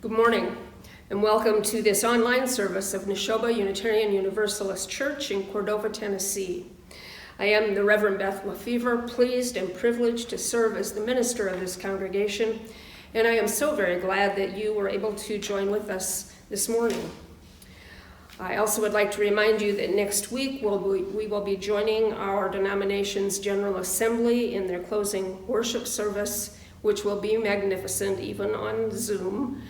Good morning, and welcome to this online service of Neshoba Unitarian Universalist Church in Cordova, Tennessee. I am the Reverend Beth Lefever, pleased and privileged to serve as the minister of this congregation, and I am so very glad that you were able to join with us this morning. I also would like to remind you that next week we will be joining our denomination's General Assembly in their closing worship service, which will be magnificent even on Zoom.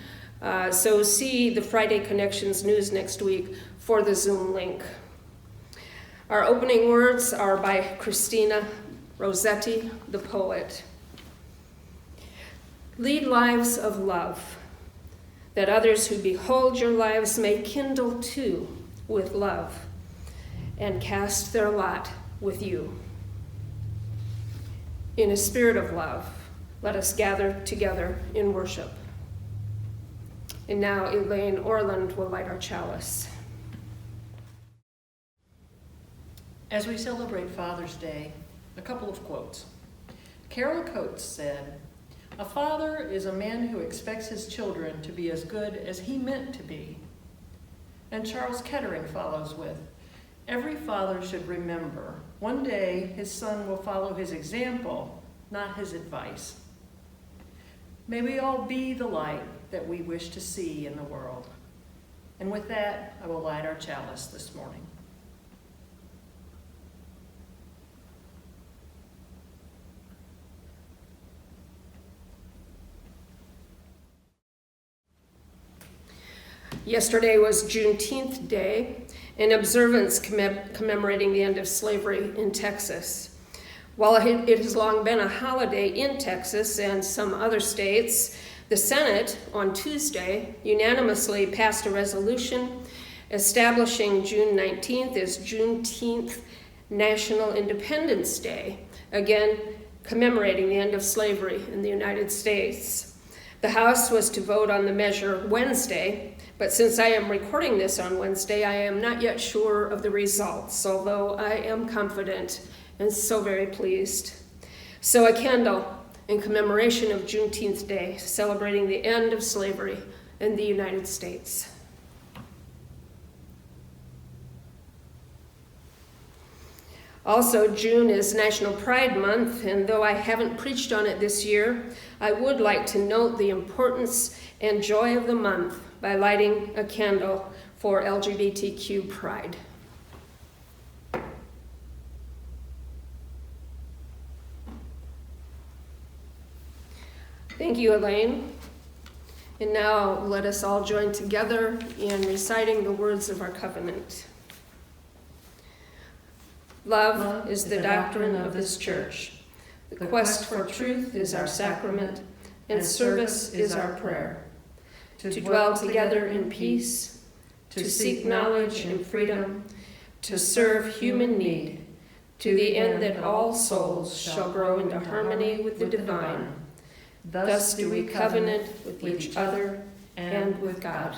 So see the Friday Connections news next week for the Zoom link. Our opening words are by Christina, Rossetti, the poet. Lead lives of love, that others who behold your lives may kindle too with love and cast their lot with you. In a spirit of love, let us gather together in worship. And now Elaine Orland will light our chalice. As we celebrate Father's Day, a couple of quotes. Carole Coates said, "A father is a man who expects his children to be as good as he meant to be." And Charles Kettering follows with, "Every father should remember, one day his son will follow his example, not his advice." May we all be the light that we wish to see in the world. And with that, I will light our chalice this morning. Yesterday was Juneteenth Day, an observance commemorating the end of slavery in Texas. While it has long been a holiday in Texas and some other states, the Senate on Tuesday unanimously passed a resolution establishing June 19th as Juneteenth National Independence Day, again commemorating the end of slavery in the United States. The House was to vote on the measure Wednesday, but since I am recording this on Wednesday, I am not yet sure of the results, although I am confident and so very pleased. So a candle in commemoration of Juneteenth Day, celebrating the end of slavery in the United States. Also, June is National Pride Month, and though I haven't preached on it this year, I would like to note the importance and joy of the month by lighting a candle for LGBTQ pride. Thank you, Elaine. And now let us all join together in reciting the words of our covenant. Love is the doctrine of this church. The quest for truth is our sacrament, and service is our prayer. To dwell together in peace, to seek knowledge and freedom, to serve human need, to the end that all souls shall grow into harmony with the divine. Thus do we covenant with each other and with God.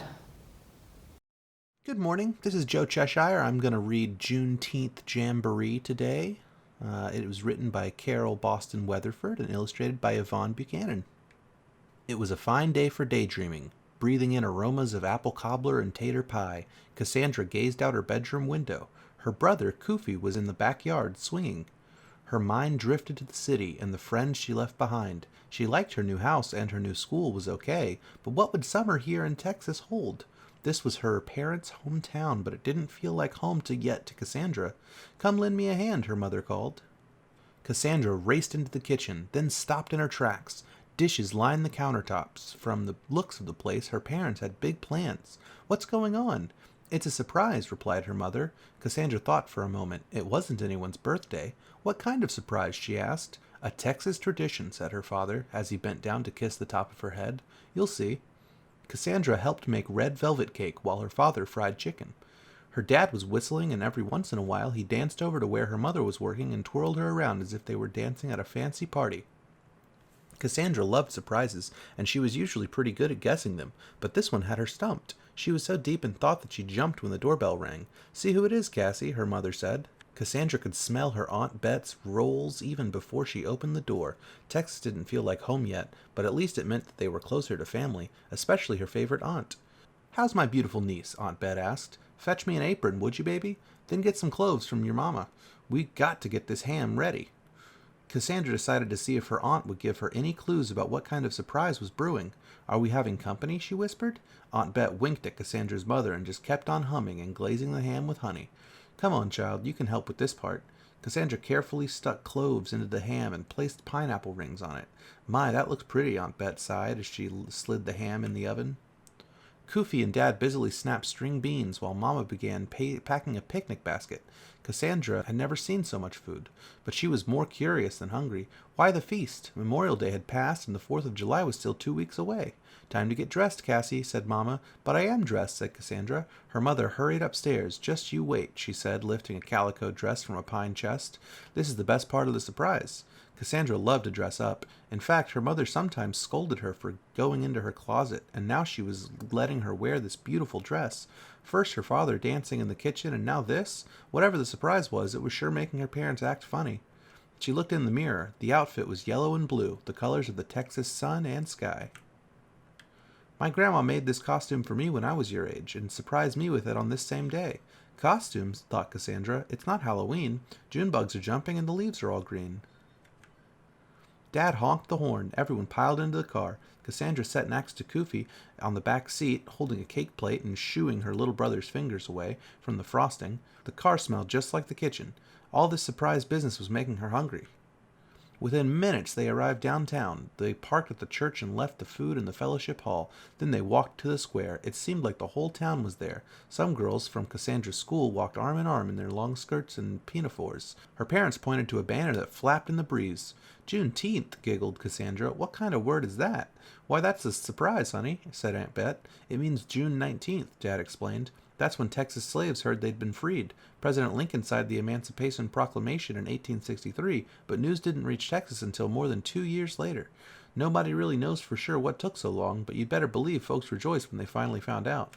Good morning. This is Joe Cheshire. I'm going to read Juneteenth Jamboree today. It was written by Carole Boston Weatherford and illustrated by Yvonne Buchanan. It was a fine day for daydreaming. Breathing in aromas of apple cobbler and tater pie, Cassandra gazed out her bedroom window. Her brother, Kufi, was in the backyard swinging. Her mind drifted to the city and the friends she left behind. She liked her new house and her new school was okay, but what would summer here in Texas hold? This was her parents' hometown, but it didn't feel like home to Cassandra. "Come lend me a hand," her mother called. Cassandra raced into the kitchen, then stopped in her tracks. Dishes lined the countertops. From the looks of the place, her parents had big plans. "What's going on?" "It's a surprise," replied her mother. Cassandra thought for a moment. It wasn't anyone's birthday. "What kind of surprise?" she asked. "A Texas tradition," said her father, as he bent down to kiss the top of her head. "You'll see." Cassandra helped make red velvet cake while her father fried chicken. Her dad was whistling, and every once in a while he danced over to where her mother was working and twirled her around as if they were dancing at a fancy party. Cassandra loved surprises, and she was usually pretty good at guessing them, but this one had her stumped. She was so deep in thought that she jumped when the doorbell rang. "See who it is, Cassie," her mother said. Cassandra could smell her Aunt Bet's rolls even before she opened the door. Texas didn't feel like home yet, but at least it meant that they were closer to family, especially her favorite aunt. "How's my beautiful niece?" Aunt Bet asked. "Fetch me an apron, would you, baby? Then get some cloves from your mama. We got to get this ham ready." Cassandra decided to see if her aunt would give her any clues about what kind of surprise was brewing. "Are we having company?" she whispered. Aunt Bet winked at Cassandra's mother and just kept on humming and glazing the ham with honey. "Come on, child, you can help with this part." Cassandra carefully stuck cloves into the ham and placed pineapple rings on it. "My, that looks pretty," Aunt Bet sighed as she slid the ham in the oven. Koofy and Dad busily snapped string beans while Mama began packing a picnic basket. Cassandra had never seen so much food, but she was more curious than hungry. Why the feast? Memorial Day had passed and the 4th of July was still 2 weeks away. "Time to get dressed, Cassie," said Mama. "But I am dressed," said Cassandra. Her mother hurried upstairs. "Just you wait," she said, lifting a calico dress from a pine chest. "This is the best part of the surprise." Cassandra loved to dress up. In fact, her mother sometimes scolded her for going into her closet, and now she was letting her wear this beautiful dress. First her father dancing in the kitchen, and now this? Whatever the surprise was, it was sure making her parents act funny. She looked in the mirror. The outfit was yellow and blue, the colors of the Texas sun and sky. "My grandma made this costume for me when I was your age, and surprised me with it on this same day." "Costumes?" thought Cassandra. "It's not Halloween. June bugs are jumping and the leaves are all green." Dad honked the horn. Everyone piled into the car. Cassandra sat next to Koofy on the back seat, holding a cake plate and shooing her little brother's fingers away from the frosting. The car smelled just like the kitchen. All this surprise business was making her hungry. Within minutes they arrived downtown. They parked at the church and left the food in the fellowship hall. Then they walked to the square. It seemed like the whole town was there. Some girls from Cassandra's school walked arm in arm in their long skirts and pinafores. Her parents pointed to a banner that flapped in the breeze. "Juneteenth," giggled Cassandra. "What kind of word is that?" "Why, that's a surprise, honey," said Aunt Bet. "It means June 19th, Dad explained. That's when Texas slaves heard they'd been freed. President Lincoln signed the Emancipation Proclamation in 1863, but news didn't reach Texas until more than 2 years later. Nobody really knows for sure what took so long, but you'd better believe folks rejoiced when they finally found out."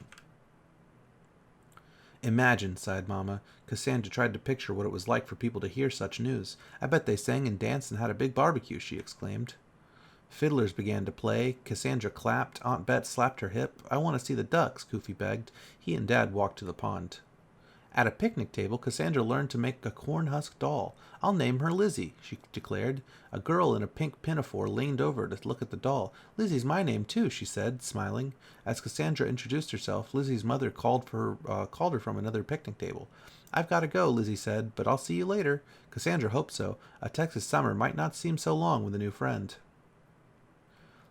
"Imagine," sighed Mama. Cassandra tried to picture what it was like for people to hear such news. "I bet they sang and danced and had a big barbecue," she exclaimed. Fiddlers began to play. Cassandra clapped. Aunt Bet slapped her hip. "I want to see the ducks," Koofy begged. He and Dad walked to the pond. At a picnic table, Cassandra learned to make a corn-husk doll. "I'll name her Lizzie," she declared. A girl in a pink pinafore leaned over to look at the doll. "Lizzie's my name, too," she said, smiling. As Cassandra introduced herself, Lizzie's mother called her from another picnic table. "I've got to go," Lizzie said, "but I'll see you later." Cassandra hoped so. A Texas summer might not seem so long with a new friend.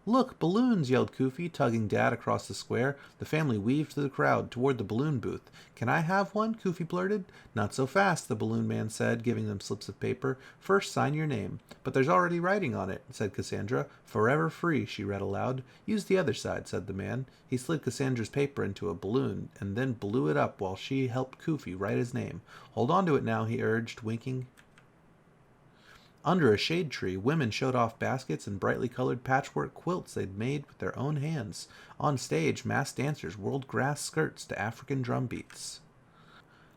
"Look, balloons!" yelled Koofy, tugging Dad across the square. The family weaved through the crowd toward the balloon booth. "Can I have one?" Koofy blurted. "Not so fast," the balloon man said, giving them slips of paper. "First sign your name." "But there's already writing on it," said Cassandra. "Forever free," she read aloud. "Use the other side," said the man. He slid Cassandra's paper into a balloon and then blew it up while she helped Koofy write his name. "Hold on to it now," he urged, winking. Under a shade tree, women showed off baskets and brightly colored patchwork quilts they'd made with their own hands. On stage, masked dancers whirled grass skirts to African drum beats.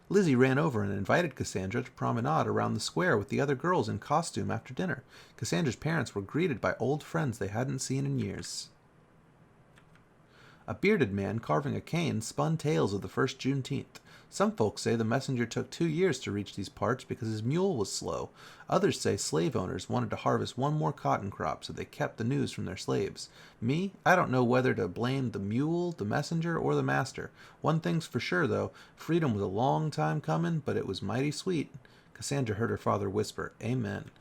Lizzie ran over and invited Cassandra to promenade around the square with the other girls in costume after dinner. Cassandra's parents were greeted by old friends they hadn't seen in years. A bearded man carving a cane spun tales of the first Juneteenth. Some folks say the messenger took 2 years to reach these parts because his mule was slow. Others say slave owners wanted to harvest one more cotton crop, so they kept the news from their slaves. Me, I don't know whether to blame the mule, the messenger, or the master. One thing's for sure, though. Freedom was a long time coming, but it was mighty sweet. Cassandra heard her father whisper, "Amen."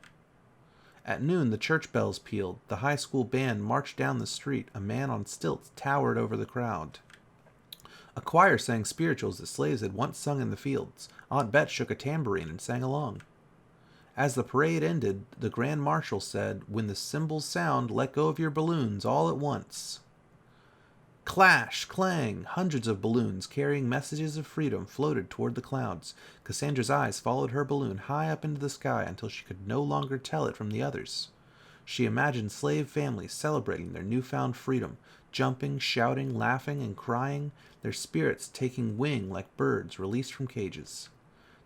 At noon, the church bells pealed. The high school band marched down the street. A man on stilts towered over the crowd. A choir sang spirituals that slaves had once sung in the fields. Aunt Bet shook a tambourine and sang along. As the parade ended, the Grand Marshal said, "When the cymbals sound, let go of your balloons all at once." Clash! Clang! Hundreds of balloons carrying messages of freedom floated toward the clouds. Cassandra's eyes followed her balloon high up into the sky until she could no longer tell it from the others. She imagined slave families celebrating their newfound freedom, jumping, shouting, laughing, and crying, their spirits taking wing like birds released from cages.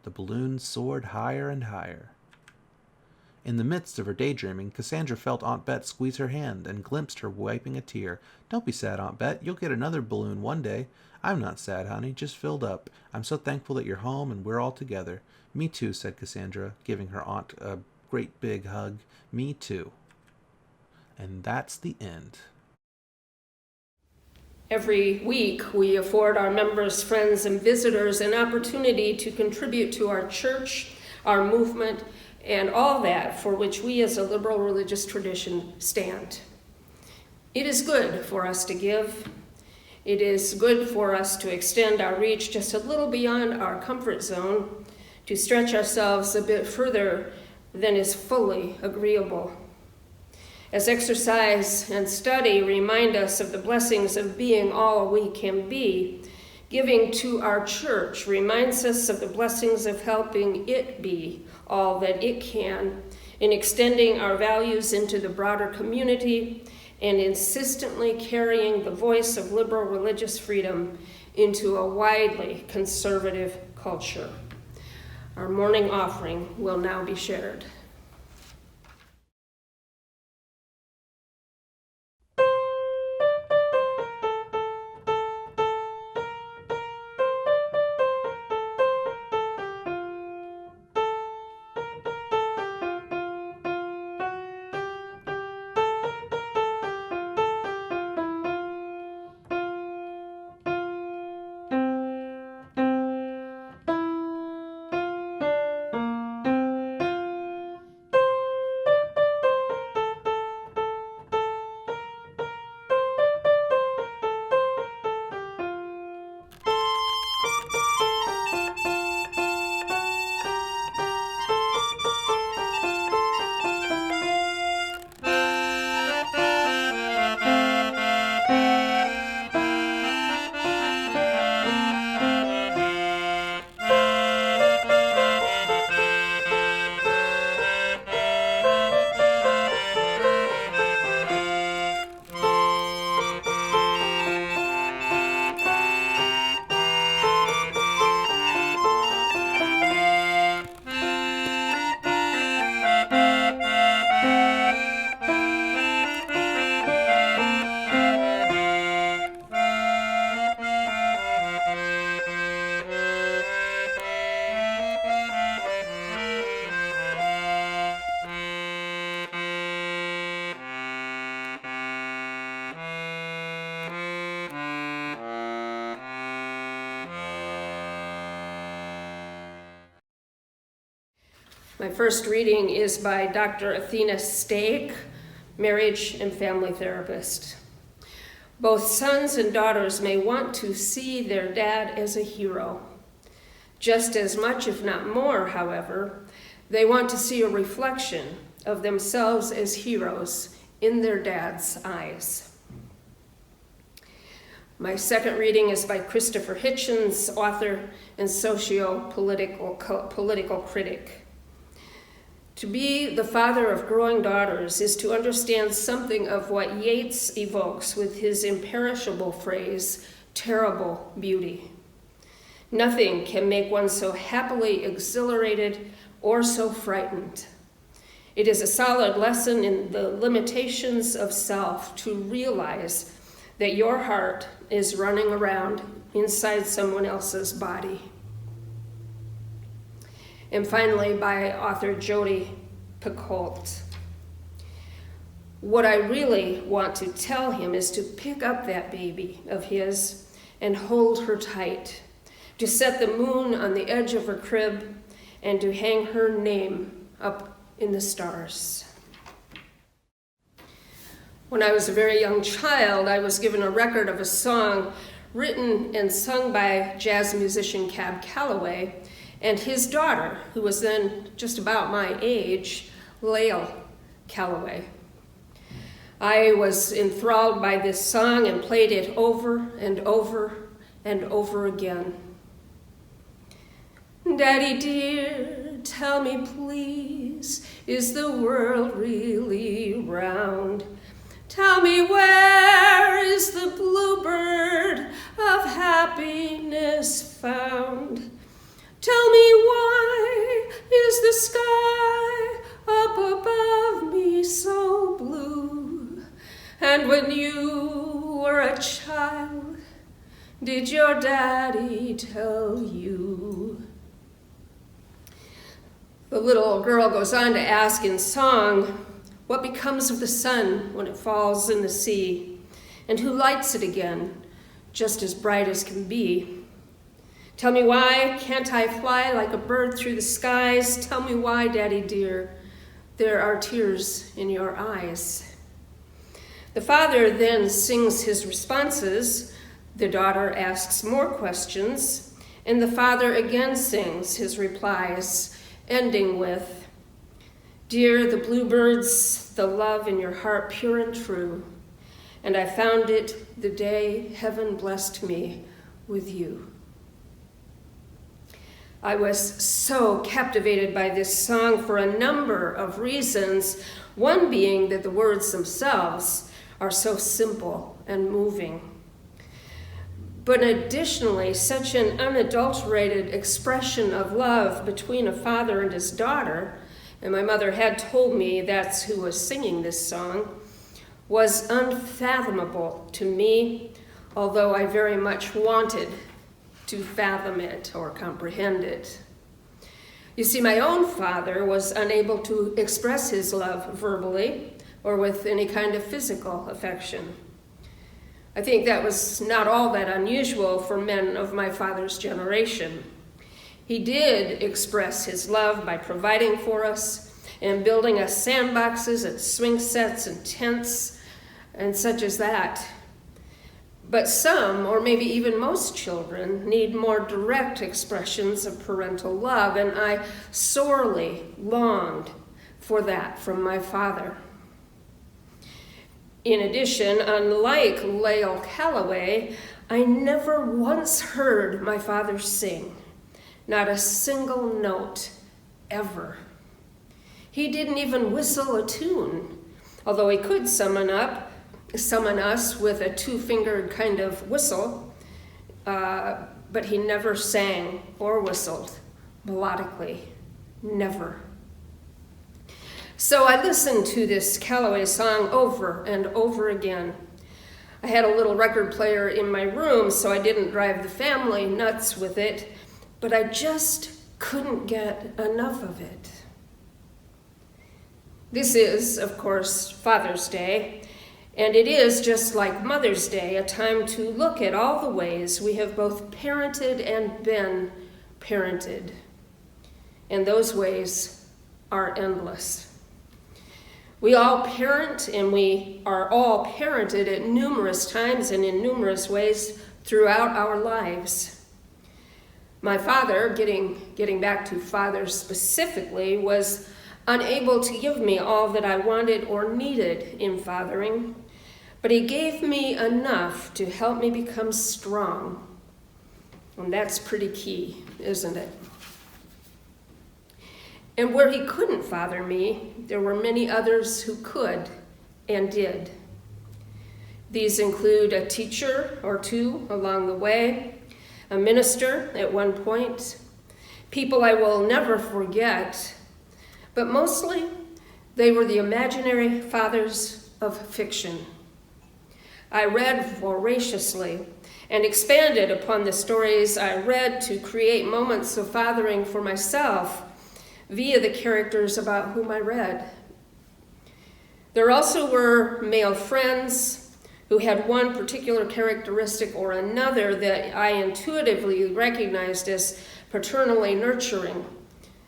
The balloon soared higher and higher. In the midst of her daydreaming, Cassandra felt Aunt Bet squeeze her hand and glimpsed her wiping a tear. "Don't be sad, Aunt Bet. You'll get another balloon one day." "I'm not sad, honey, just filled up. I'm so thankful that you're home and we're all together." "Me too," said Cassandra, giving her aunt a great big hug. "Me too." And that's the end. Every week, we afford our members, friends, and visitors an opportunity to contribute to our church, our movement, and all that for which we as a liberal religious tradition stand. It is good for us to give. It is good for us to extend our reach just a little beyond our comfort zone, to stretch ourselves a bit further than is fully agreeable. As exercise and study remind us of the blessings of being all we can be, giving to our church reminds us of the blessings of helping it be all that it can, in extending our values into the broader community and insistently carrying the voice of liberal religious freedom into a widely conservative culture. Our morning offering will now be shared. My first reading is by Dr. Athena Staik, marriage and family therapist. Both sons and daughters may want to see their dad as a hero. Just as much, if not more, however, they want to see a reflection of themselves as heroes in their dad's eyes. My second reading is by Christopher Hitchens, author and socio-political critic. To be the father of growing daughters is to understand something of what Yeats evokes with his imperishable phrase, terrible beauty. Nothing can make one so happily exhilarated or so frightened. It is a solid lesson in the limitations of self to realize that your heart is running around inside someone else's body. And finally, by author Jodi Picoult. What I really want to tell him is to pick up that baby of his and hold her tight, to set the moon on the edge of her crib, and to hang her name up in the stars. When I was a very young child, I was given a record of a song written and sung by jazz musician Cab Calloway and his daughter, who was then just about my age, Lael Calloway. I was enthralled by this song and played it over and over and over again. Daddy dear, tell me please, is the world really round? Tell me, where is the bluebird of happiness found? Tell me, why is the sky up above me so blue? And when you were a child, did your daddy tell you? The little girl goes on to ask in song, what becomes of the sun when it falls in the sea? And who lights it again, just as bright as can be? Tell me, why can't I fly like a bird through the skies? Tell me why, Daddy dear, there are tears in your eyes. The father then sings his responses. The daughter asks more questions, and the father again sings his replies, ending with, dear, the bluebirds, the love in your heart pure and true, and I found it the day heaven blessed me with you. I was so captivated by this song for a number of reasons, one being that the words themselves are so simple and moving. But additionally, such an unadulterated expression of love between a father and his daughter, and my mother had told me that's who was singing this song, was unfathomable to me, although I very much wanted to fathom it or comprehend it. You see, my own father was unable to express his love verbally or with any kind of physical affection. I think that was not all that unusual for men of my father's generation. He did express his love by providing for us and building us sandboxes and swing sets and tents and such as that. But some, or maybe even most children, need more direct expressions of parental love, and I sorely longed for that from my father. In addition, unlike Lael Calloway, I never once heard my father sing, not a single note, ever. He didn't even whistle a tune, although he could summon us with a two-fingered kind of whistle, but he never sang or whistled melodically, never. So I listened to this Calloway song over and over again. I had a little record player in my room, so I didn't drive the family nuts with it, but I just couldn't get enough of it. This is, of course, Father's Day, and it is, just like Mother's Day, a time to look at all the ways we have both parented and been parented. And those ways are endless. We all parent, and we are all parented at numerous times and in numerous ways throughout our lives. My father, getting back to father specifically, was unable to give me all that I wanted or needed in fathering, but he gave me enough to help me become strong. And that's pretty key, isn't it? And where he couldn't father me, there were many others who could and did. These include a teacher or two along the way, a minister at one point, people I will never forget, but mostly they were the imaginary fathers of fiction. I read voraciously and expanded upon the stories I read to create moments of fathering for myself via the characters about whom I read. There also were male friends who had one particular characteristic or another that I intuitively recognized as paternally nurturing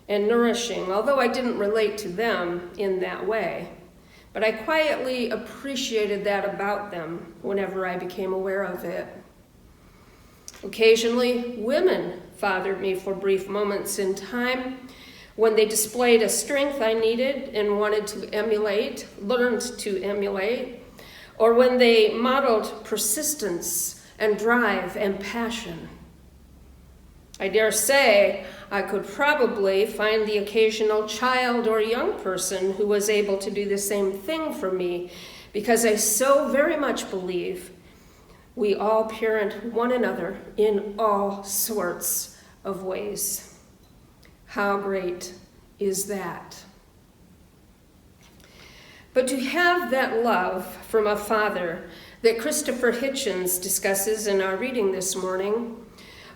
and nourishing, although I didn't relate to them in that way. But I quietly appreciated that about them whenever I became aware of it. Occasionally, women fathered me for brief moments in time when they displayed a strength I needed and wanted to emulate, learned to emulate, or when they modeled persistence and drive and passion. I dare say I could probably find the occasional child or young person who was able to do the same thing for me, because I so very much believe we all parent one another in all sorts of ways. How great is that? But to have that love from a father that Christopher Hitchens discusses in our reading this morning,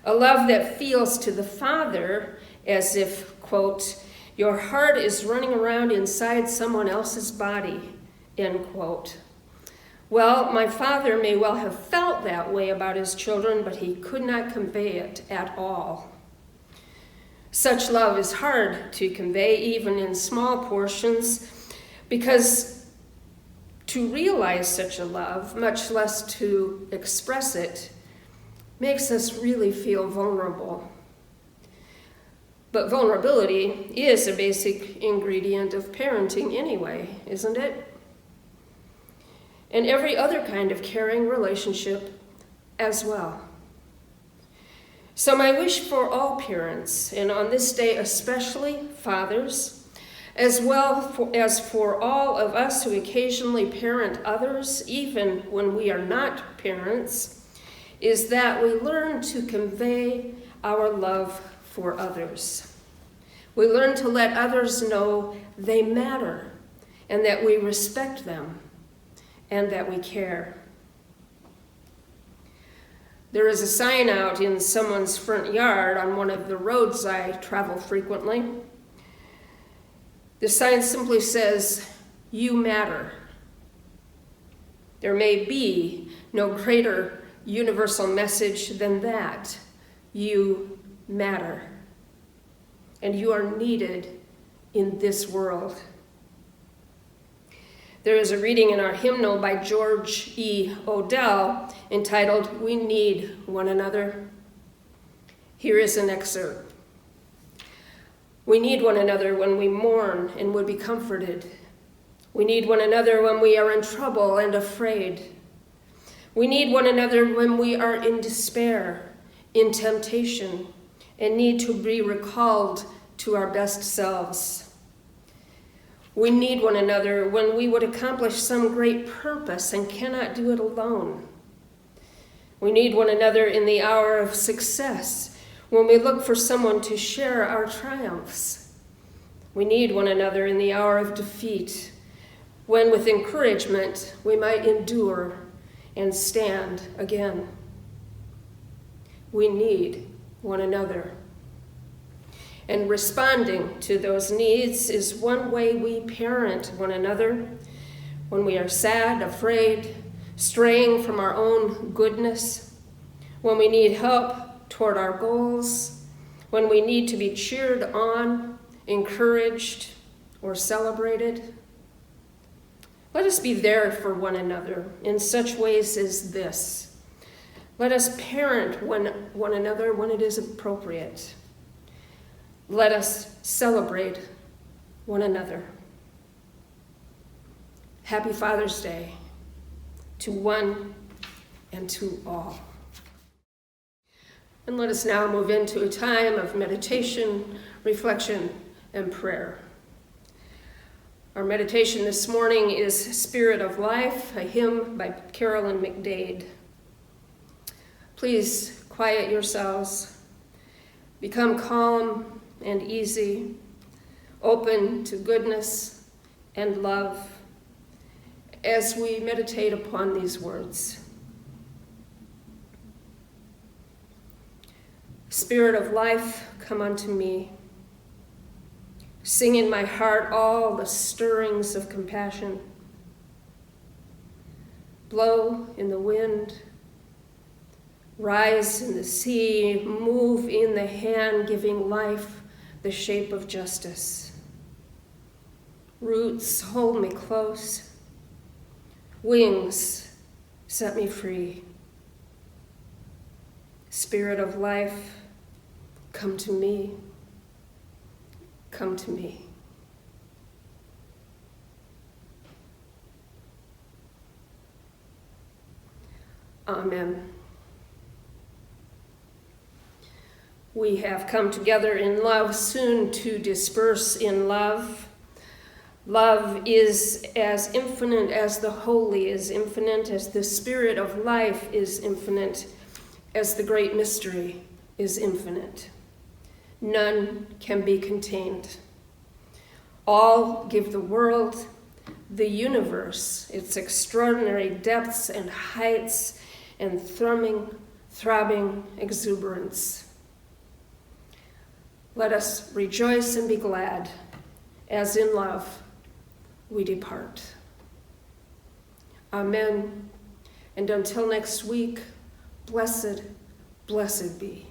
a love that feels to the father as if, quote, your heart is running around inside someone else's body, end quote. Well, my father may well have felt that way about his children, but he could not convey it at all. Such love is hard to convey, even in small portions, because to realize such a love, much less to express it, makes us really feel vulnerable. But vulnerability is a basic ingredient of parenting anyway, isn't it? And every other kind of caring relationship as well. So my wish for all parents, and on this day especially fathers, as well as for all of us who occasionally parent others, even when we are not parents, is that we learn to convey our love for others. We learn to let others know they matter and that we respect them and that we care. There is a sign out in someone's front yard on one of the roads I travel frequently. The sign simply says, "You matter." There may be no greater universal message than that. You matter. And you are needed in this world. There is a reading in our hymnal by George E. Odell entitled, "We Need One Another." Here is an excerpt. We need one another when we mourn and would be comforted. We need one another when we are in trouble and afraid. We need one another when we are in despair, in temptation, and need to be recalled to our best selves. We need one another when we would accomplish some great purpose and cannot do it alone. We need one another in the hour of success, when we look for someone to share our triumphs. We need one another in the hour of defeat, when with encouragement we might endure and stand again. We need one another. And responding to those needs is one way we parent one another when we are sad, afraid, straying from our own goodness, when we need help toward our goals, when we need to be cheered on, encouraged, or celebrated. Let us be there for one another in such ways as this. Let us parent one another when it is appropriate. Let us celebrate one another. Happy Father's Day to one and to all. And let us now move into a time of meditation, reflection, and prayer. Our meditation this morning is Spirit of Life, a hymn by Carole and McDade. Please quiet yourselves, become calm and easy, open to goodness and love as we meditate upon these words. Spirit of life, come unto me. Sing in my heart all the stirrings of compassion. Blow in the wind, rise in the sea, move in the hand, giving life the shape of justice. Roots hold me close, wings set me free. Spirit of life, come to me, come to me. Amen. We have come together in love, soon to disperse in love. Love is as infinite as the holy is infinite, as the spirit of life is infinite, as the great mystery is infinite. None can be contained. All give the world, the universe, its extraordinary depths and heights and throbbing exuberance. Let us rejoice and be glad, as in love we depart. Amen. And until next week, blessed be.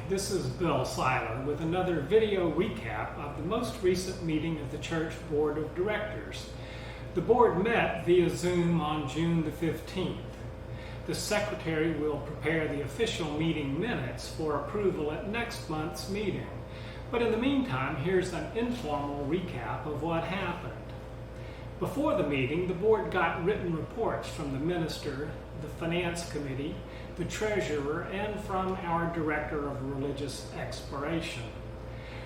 This is Bill Seiler with another video recap of the most recent meeting of the Church Board of Directors. The board met via Zoom on June the 15th. The Secretary will prepare the official meeting minutes for approval at next month's meeting. But in the meantime, here's an informal recap of what happened. Before the meeting, the board got written reports from the minister, the Finance Committee, the Treasurer, and from our Director of Religious Exploration.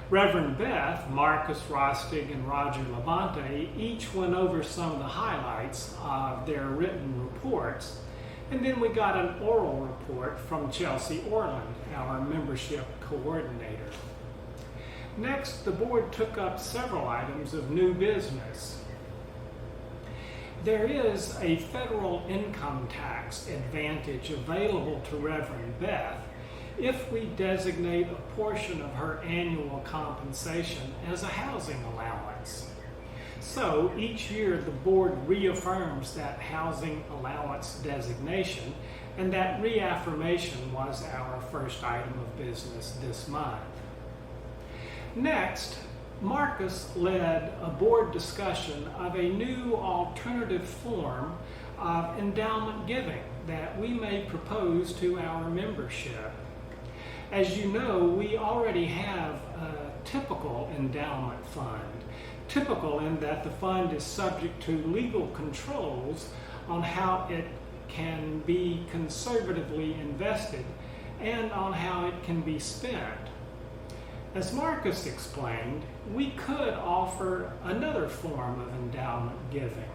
Reverend Beth, Marcus Rostig, and Roger Labonte each went over some of the highlights of their written reports, and then we got an oral report from Chelsea Orland, our membership coordinator. Next, the board took up several items of new business. There is a federal income tax advantage available to Reverend Beth if we designate a portion of her annual compensation as a housing allowance. So each year the board reaffirms that housing allowance designation, and that reaffirmation was our first item of business this month. Next, Marcus led a board discussion of a new alternative form of endowment giving that we may propose to our membership. As you know, we already have a typical endowment fund, typical in that the fund is subject to legal controls on how it can be conservatively invested and on how it can be spent. As Marcus explained, we could offer another form of endowment giving,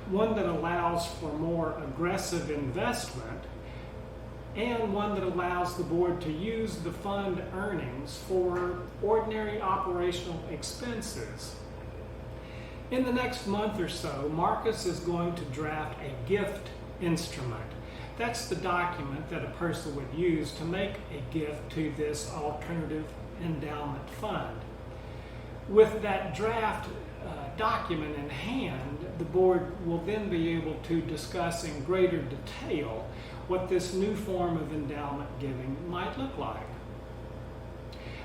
one that allows for more aggressive investment and one that allows the board to use the fund earnings for ordinary operational expenses. In the next month or so, Marcus is going to draft a gift instrument. That's the document that a person would use to make a gift to this alternative endowment fund. With that draft document in hand, the board will then be able to discuss in greater detail what this new form of endowment giving might look like.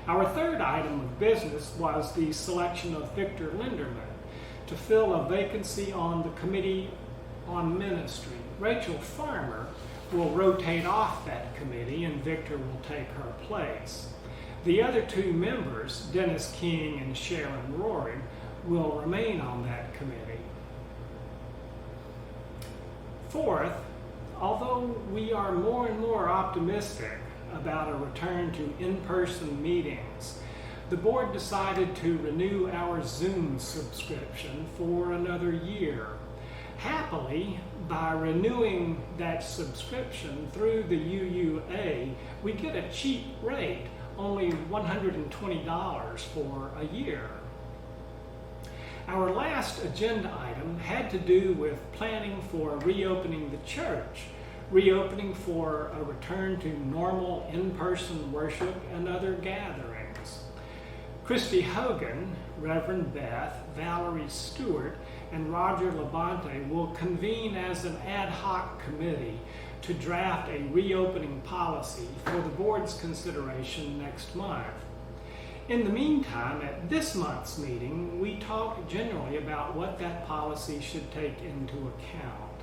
Our third item of business was the selection of Victor Linderman to fill a vacancy on the Committee on Ministry. Rachel Farmer will rotate off that committee and Victor will take her place. The other two members, Dennis King and Sharon Rory, will remain on that committee. Fourth, although we are more and more optimistic about a return to in-person meetings, the board decided to renew our Zoom subscription for another year. Happily, by renewing that subscription through the UUA, we get a cheap rate, only $120 for a year. Our last agenda item had to do with planning for reopening the church, reopening for a return to normal in-person worship and other gatherings. Christy Hogan, Reverend Beth, Valerie Stewart, and Roger Labonte will convene as an ad hoc committee to draft a reopening policy for the board's consideration next month. In the meantime, at this month's meeting, we talked generally about what that policy should take into account.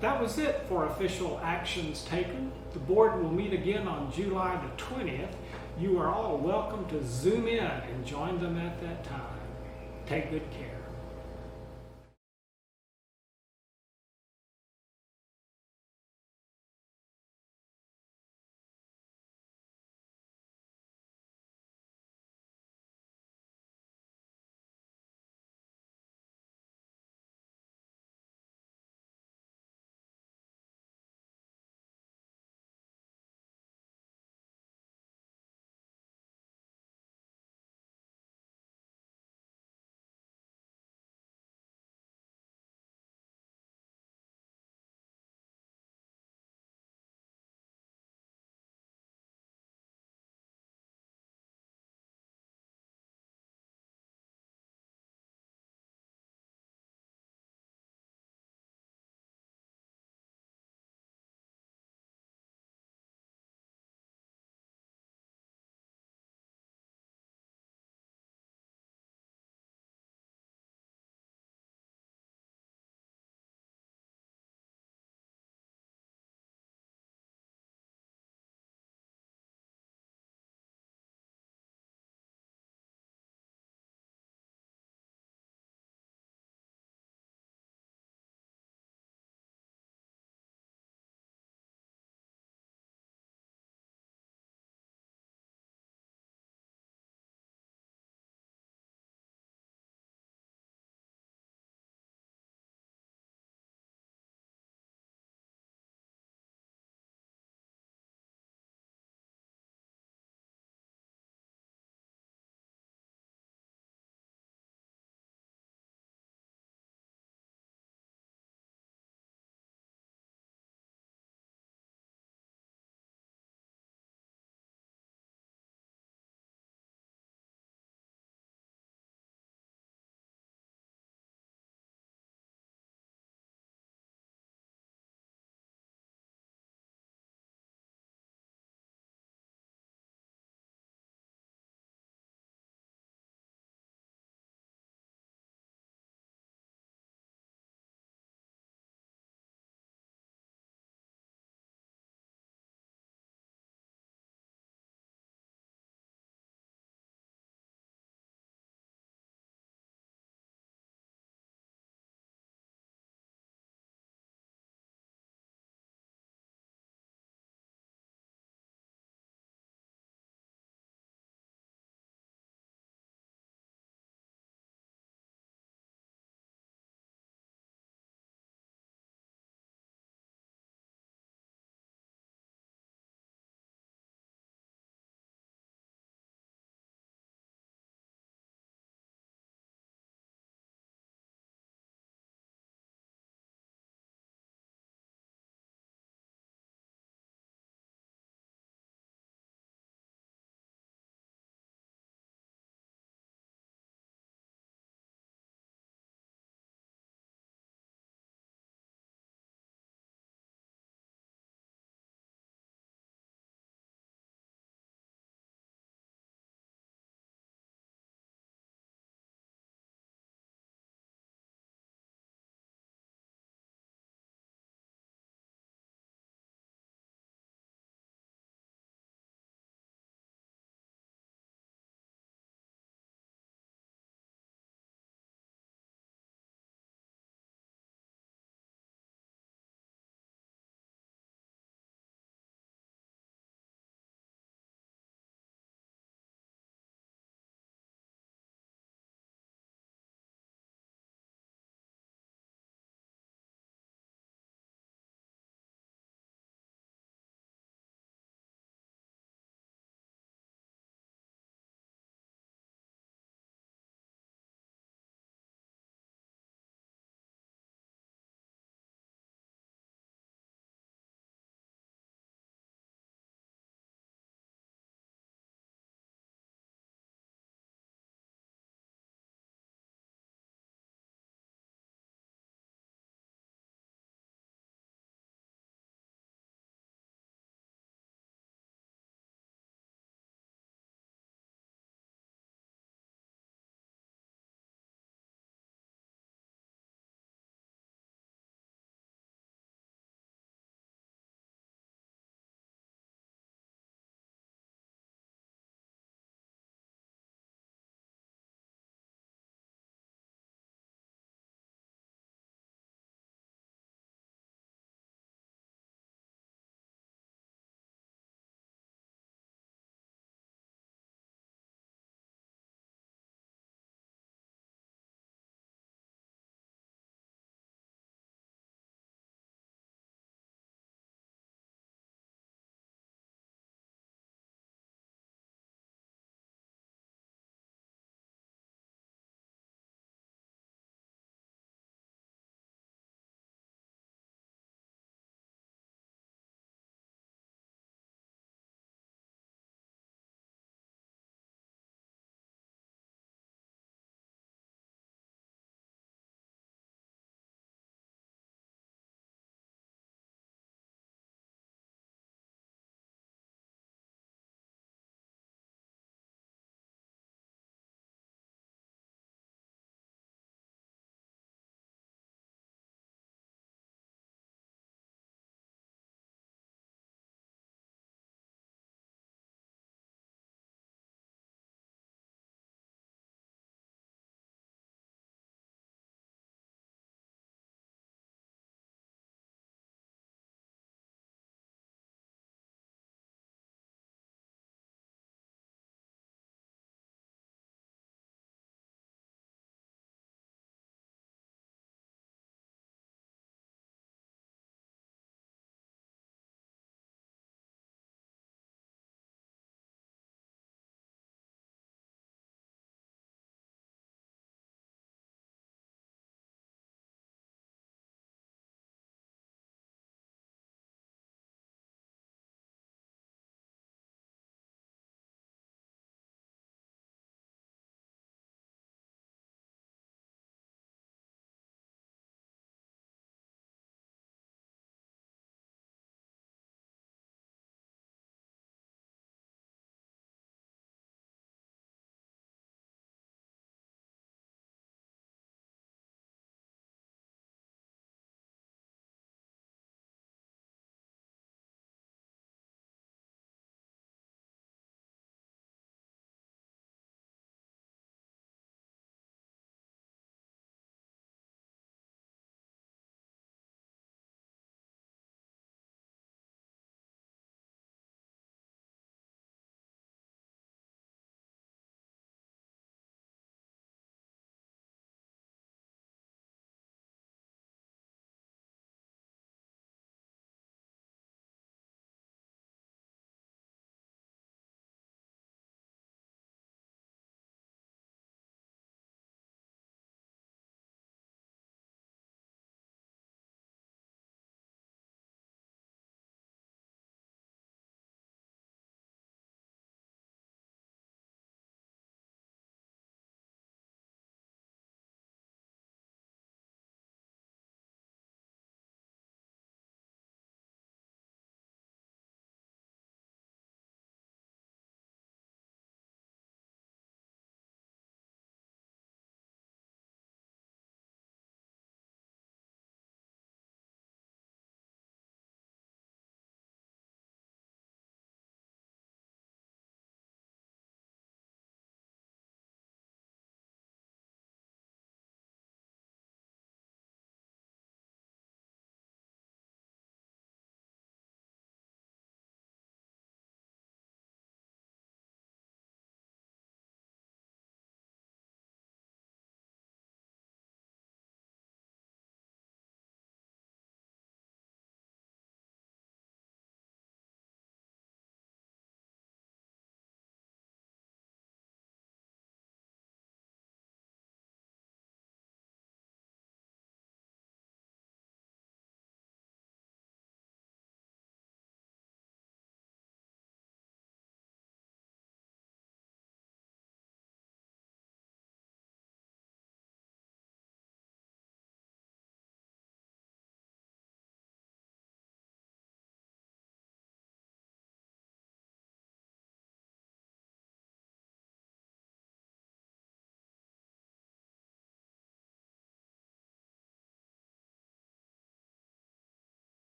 That was it for official actions taken. The board will meet again on July the 20th. You are all welcome to Zoom in and join them at that time. Take good care.